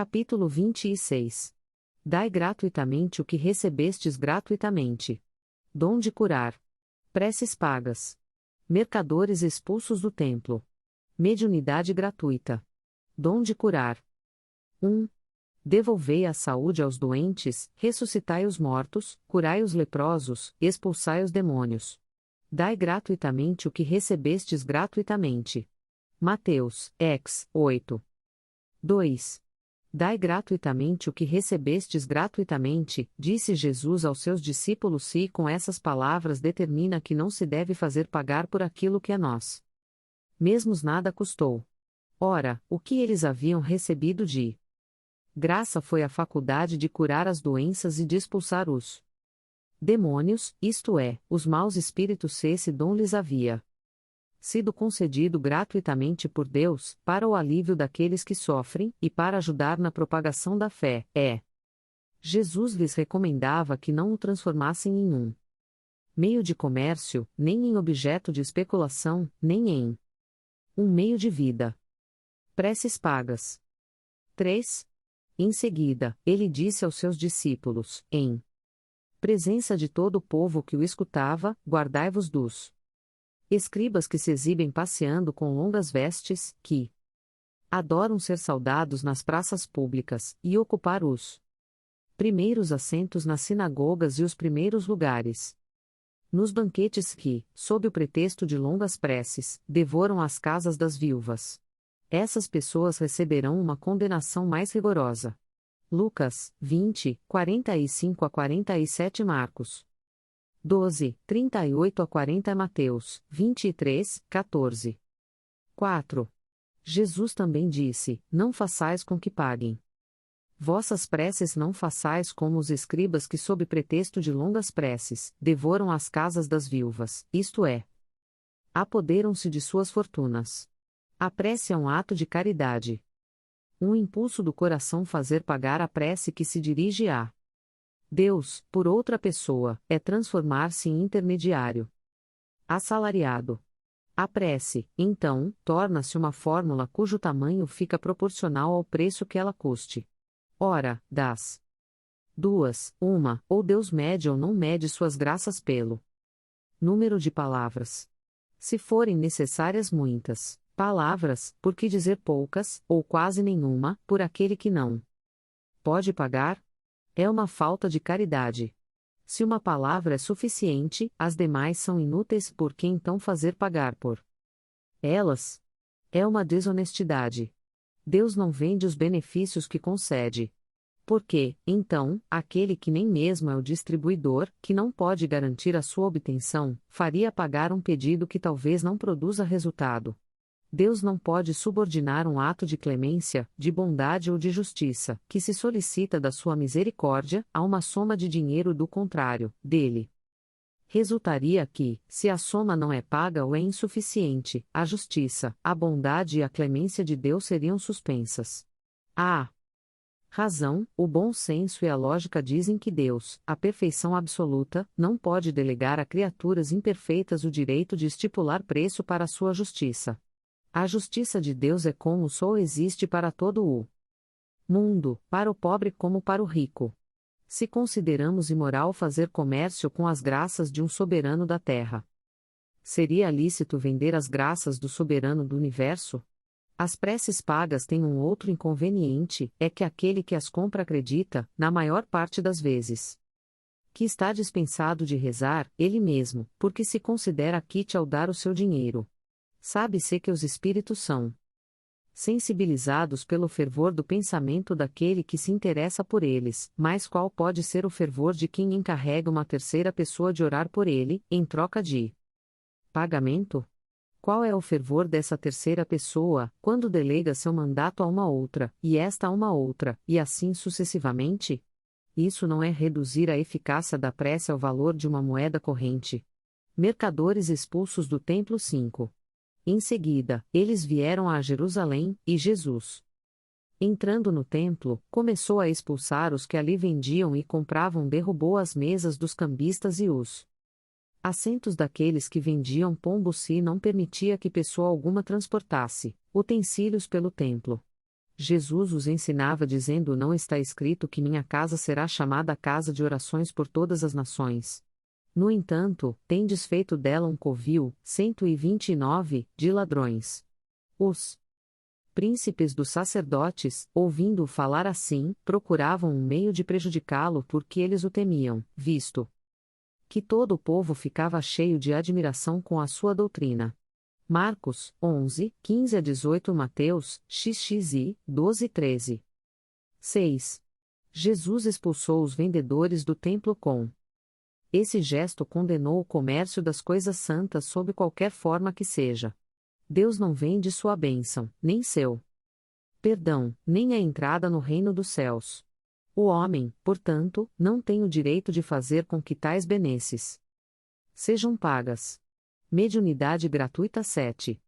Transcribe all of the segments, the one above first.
Capítulo 26. Dai gratuitamente o que recebestes gratuitamente. Dom de curar. Preces pagas. Mercadores expulsos do templo. Mediunidade gratuita. Dom de curar. 1. Devolvei a saúde aos doentes, ressuscitai os mortos, curai os leprosos, expulsai os demônios. Dai gratuitamente o que recebestes gratuitamente. Mateus, ex. 8. 2. Dai gratuitamente o que recebestes gratuitamente, disse Jesus aos seus discípulos. Se com essas palavras determina que não se deve fazer pagar por aquilo que a nós mesmos nada custou. Ora, o que eles haviam recebido de graça foi a faculdade de curar as doenças e de expulsar os demônios, isto é, os maus espíritos. Se esse dom lhes havia sido concedido gratuitamente por Deus, para o alívio daqueles que sofrem, e para ajudar na propagação da fé, Jesus lhes recomendava que não o transformassem em um meio de comércio, nem em objeto de especulação, nem em um meio de vida. Preces pagas. 3. Em seguida, ele disse aos seus discípulos, em presença de todo o povo que o escutava, guardai-vos dos escribas que se exibem passeando com longas vestes, que adoram ser saudados nas praças públicas, e ocupar os primeiros assentos nas sinagogas e os primeiros lugares nos banquetes, que, sob o pretexto de longas preces, devoram as casas das viúvas. Essas pessoas receberão uma condenação mais rigorosa. Lucas, 20, 45 a 47. Marcos 12, 38 a 40. Mateus, 23, 14. 4. Jesus também disse: não façais com que paguem vossas preces, não façais como os escribas que, sob pretexto de longas preces, devoram as casas das viúvas, isto é, apoderam-se de suas fortunas. A prece é um ato de caridade. Um impulso do coração fazer pagar a prece que se dirige a Deus, por outra pessoa, é transformar-se em intermediário. Assalariado. A prece, então, torna-se uma fórmula cujo tamanho fica proporcional ao preço que ela custe. Ora, das duas, uma, ou Deus mede ou não mede suas graças pelo número de palavras. Se forem necessárias muitas palavras, por que dizer poucas, ou quase nenhuma, por aquele que não pode pagar? É uma falta de caridade. Se uma palavra é suficiente, as demais são inúteis, por que então fazer pagar por elas? É uma desonestidade. Deus não vende os benefícios que concede. Porque, então, aquele que nem mesmo é o distribuidor, que não pode garantir a sua obtenção, faria pagar um pedido que talvez não produza resultado. Deus não pode subordinar um ato de clemência, de bondade ou de justiça, que se solicita da sua misericórdia, a uma soma de dinheiro. Do contrário, dele resultaria que, se a soma não é paga ou é insuficiente, a justiça, a bondade e a clemência de Deus seriam suspensas. A razão, o bom senso e a lógica dizem que Deus, a perfeição absoluta, não pode delegar a criaturas imperfeitas o direito de estipular preço para a sua justiça. A justiça de Deus é como só existe para todo o mundo, para o pobre como para o rico. Se consideramos imoral fazer comércio com as graças de um soberano da terra, seria lícito vender as graças do soberano do universo? As preces pagas têm um outro inconveniente, é que aquele que as compra acredita, na maior parte das vezes, que está dispensado de rezar, ele mesmo, porque se considera quite ao dar o seu dinheiro. Sabe-se que os espíritos são sensibilizados pelo fervor do pensamento daquele que se interessa por eles, mas qual pode ser o fervor de quem encarrega uma terceira pessoa de orar por ele, em troca de pagamento? Qual é o fervor dessa terceira pessoa, quando delega seu mandato a uma outra, e esta a uma outra, e assim sucessivamente? Isso não é reduzir a eficácia da prece ao valor de uma moeda corrente. Mercadores expulsos do templo. 5. Em seguida, eles vieram a Jerusalém, e Jesus, entrando no templo, começou a expulsar os que ali vendiam e compravam, derrubou as mesas dos cambistas e os assentos daqueles que vendiam pombos, e não permitia que pessoa alguma transportasse utensílios pelo templo. Jesus os ensinava dizendo: não está escrito que minha casa será chamada casa de orações por todas as nações. No entanto, tendes feito dela um covil, 129, de ladrões. Os príncipes dos sacerdotes, ouvindo-o falar assim, procuravam um meio de prejudicá-lo porque eles o temiam, visto que todo o povo ficava cheio de admiração com a sua doutrina. Marcos, 11, 15-18. Mateus, XXI, 12-13. 6. Jesus expulsou os vendedores do templo com. Esse gesto condenou o comércio das coisas santas sob qualquer forma que seja. Deus não vende sua bênção, nem seu perdão, nem a entrada no reino dos céus. O homem, portanto, não tem o direito de fazer com que tais benesses sejam pagas. Mediunidade gratuita 7.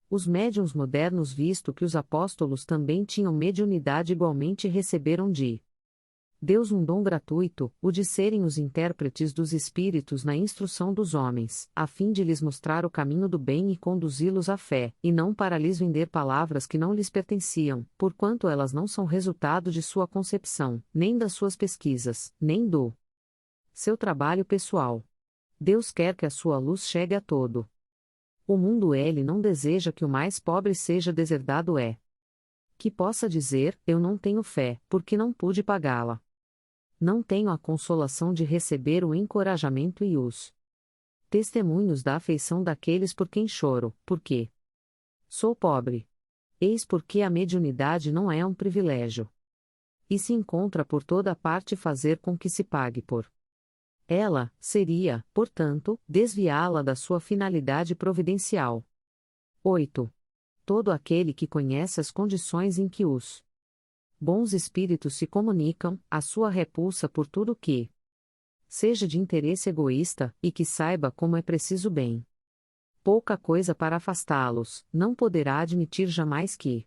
Os médiuns modernos, visto que os apóstolos também tinham mediunidade, igualmente receberam de Deus um dom gratuito, o de serem os intérpretes dos espíritos na instrução dos homens, a fim de lhes mostrar o caminho do bem e conduzi-los à fé, e não para lhes vender palavras que não lhes pertenciam, porquanto elas não são resultado de sua concepção, nem das suas pesquisas, nem do seu trabalho pessoal. Deus quer que a sua luz chegue a todo o mundo. Ele não deseja que o mais pobre seja deserdado, que possa dizer: eu não tenho fé, porque não pude pagá-la. Não tenho a consolação de receber o encorajamento e os testemunhos da afeição daqueles por quem choro, porque sou pobre. Eis porque a mediunidade não é um privilégio. E se encontra por toda parte fazer com que se pague por ela, seria, portanto, desviá-la da sua finalidade providencial. 8. Todo aquele que conhece as condições em que os bons espíritos se comunicam, a sua repulsa por tudo que seja de interesse egoísta, e que saiba como é preciso bem pouca coisa para afastá-los, não poderá admitir jamais que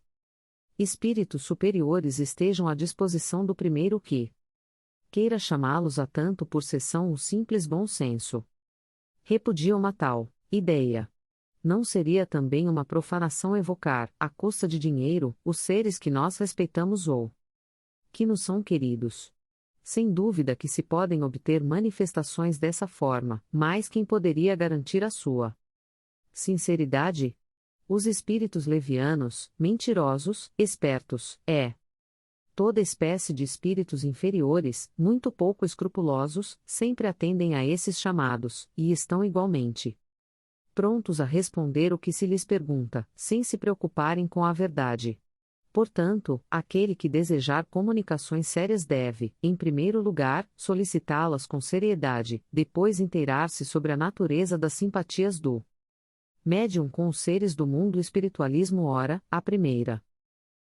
espíritos superiores estejam à disposição do primeiro que queira chamá-los a tanto por cessão o simples bom senso. Repudia uma tal ideia. Não seria também uma profanação evocar, à custa de dinheiro, os seres que nós respeitamos ou que nos são queridos? Sem dúvida que se podem obter manifestações dessa forma, mas quem poderia garantir a sua sinceridade? Os espíritos levianos, mentirosos, espertos, toda espécie de espíritos inferiores, muito pouco escrupulosos, sempre atendem a esses chamados, e estão igualmente prontos a responder o que se lhes pergunta, sem se preocuparem com a verdade. Portanto, aquele que desejar comunicações sérias deve, em primeiro lugar, solicitá-las com seriedade, depois inteirar-se sobre a natureza das simpatias do médium com os seres do mundo. Espiritualismo. Ora, a primeira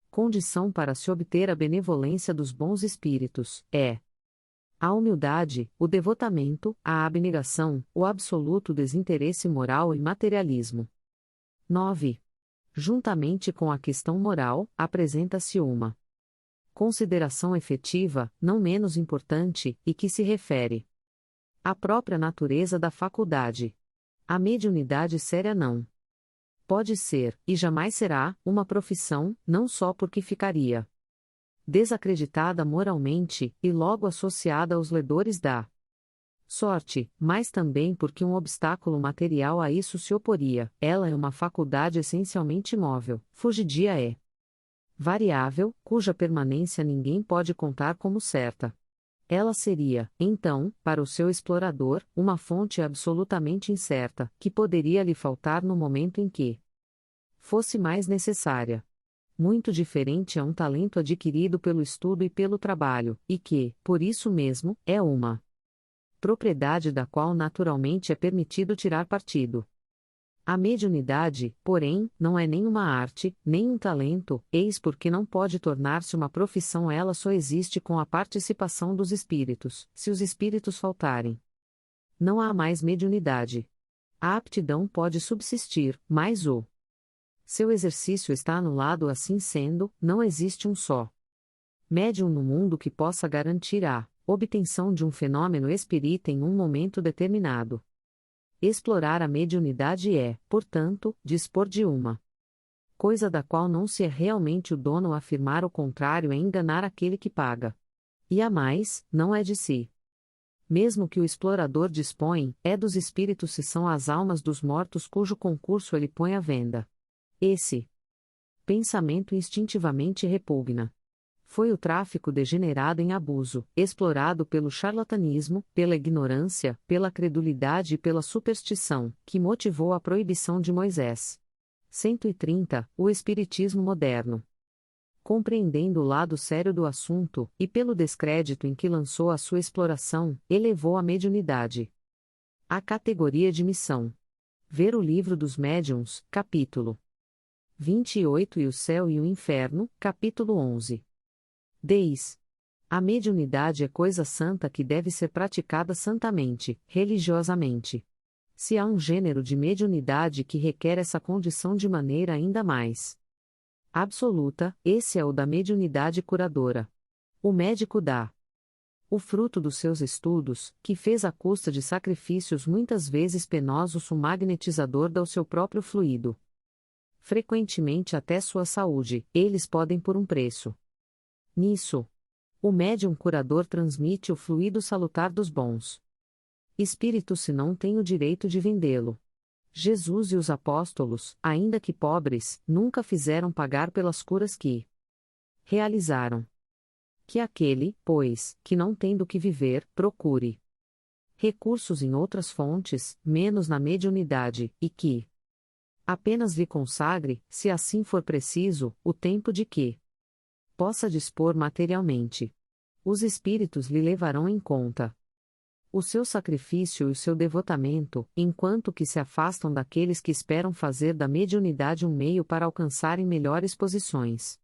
condição para se obter a benevolência dos bons espíritos é a humildade, o devotamento, a abnegação, o absoluto desinteresse moral e materialismo. 9. Juntamente com a questão moral, apresenta-se uma consideração efetiva, não menos importante, e que se refere à própria natureza da faculdade. A mediunidade séria não pode ser, e jamais será, uma profissão, não só porque ficaria desacreditada moralmente, e logo associada aos ledores da sorte, mas também porque um obstáculo material a isso se oporia. Ela é uma faculdade essencialmente móvel, fugidia variável, cuja permanência ninguém pode contar como certa. Ela seria, então, para o seu explorador, uma fonte absolutamente incerta, que poderia lhe faltar no momento em que fosse mais necessária. Muito diferente é um talento adquirido pelo estudo e pelo trabalho, e que, por isso mesmo, é uma propriedade da qual naturalmente é permitido tirar partido. A mediunidade, porém, não é nem uma arte, nem um talento, eis porque não pode tornar-se uma profissão. Ela só existe com a participação dos espíritos. Se os espíritos faltarem, não há mais mediunidade. A aptidão pode subsistir, mas o seu exercício está anulado. Assim sendo, não existe um só médium no mundo que possa garantir a obtenção de um fenômeno espírita em um momento determinado. Explorar a mediunidade é, portanto, dispor de uma coisa da qual não se é realmente o dono. Afirmar o contrário é enganar aquele que paga. E a mais, não é de si. Mesmo que o explorador dispõe, é dos espíritos se são as almas dos mortos cujo concurso ele põe à venda. Esse pensamento instintivamente repugna. Foi o tráfico degenerado em abuso, explorado pelo charlatanismo, pela ignorância, pela credulidade e pela superstição, que motivou a proibição de Moisés. 130. O Espiritismo moderno. Compreendendo o lado sério do assunto, e pelo descrédito em que lançou a sua exploração, elevou a mediunidade à categoria de missão. Ver o Livro dos Médiuns, capítulo 28 e o Céu e o Inferno, capítulo 11. Deis. A mediunidade é coisa santa que deve ser praticada santamente, religiosamente. Se há um gênero de mediunidade que requer essa condição de maneira ainda mais absoluta, esse é o da mediunidade curadora. O médico dá o fruto dos seus estudos, que fez à custa de sacrifícios muitas vezes penosos. O magnetizador dá o seu próprio fluido. Frequentemente até sua saúde, eles podem por um preço. Nisso, o médium curador transmite o fluido salutar dos bons espíritos se não tem o direito de vendê-lo. Jesus e os apóstolos, ainda que pobres, nunca fizeram pagar pelas curas que realizaram. Que aquele, pois, que não tem do que viver, procure recursos em outras fontes, menos na mediunidade, e que apenas lhe consagre, se assim for preciso, o tempo de que possa dispor materialmente. Os espíritos lhe levarão em conta o seu sacrifício e o seu devotamento, enquanto que se afastam daqueles que esperam fazer da mediunidade um meio para alcançarem melhores posições.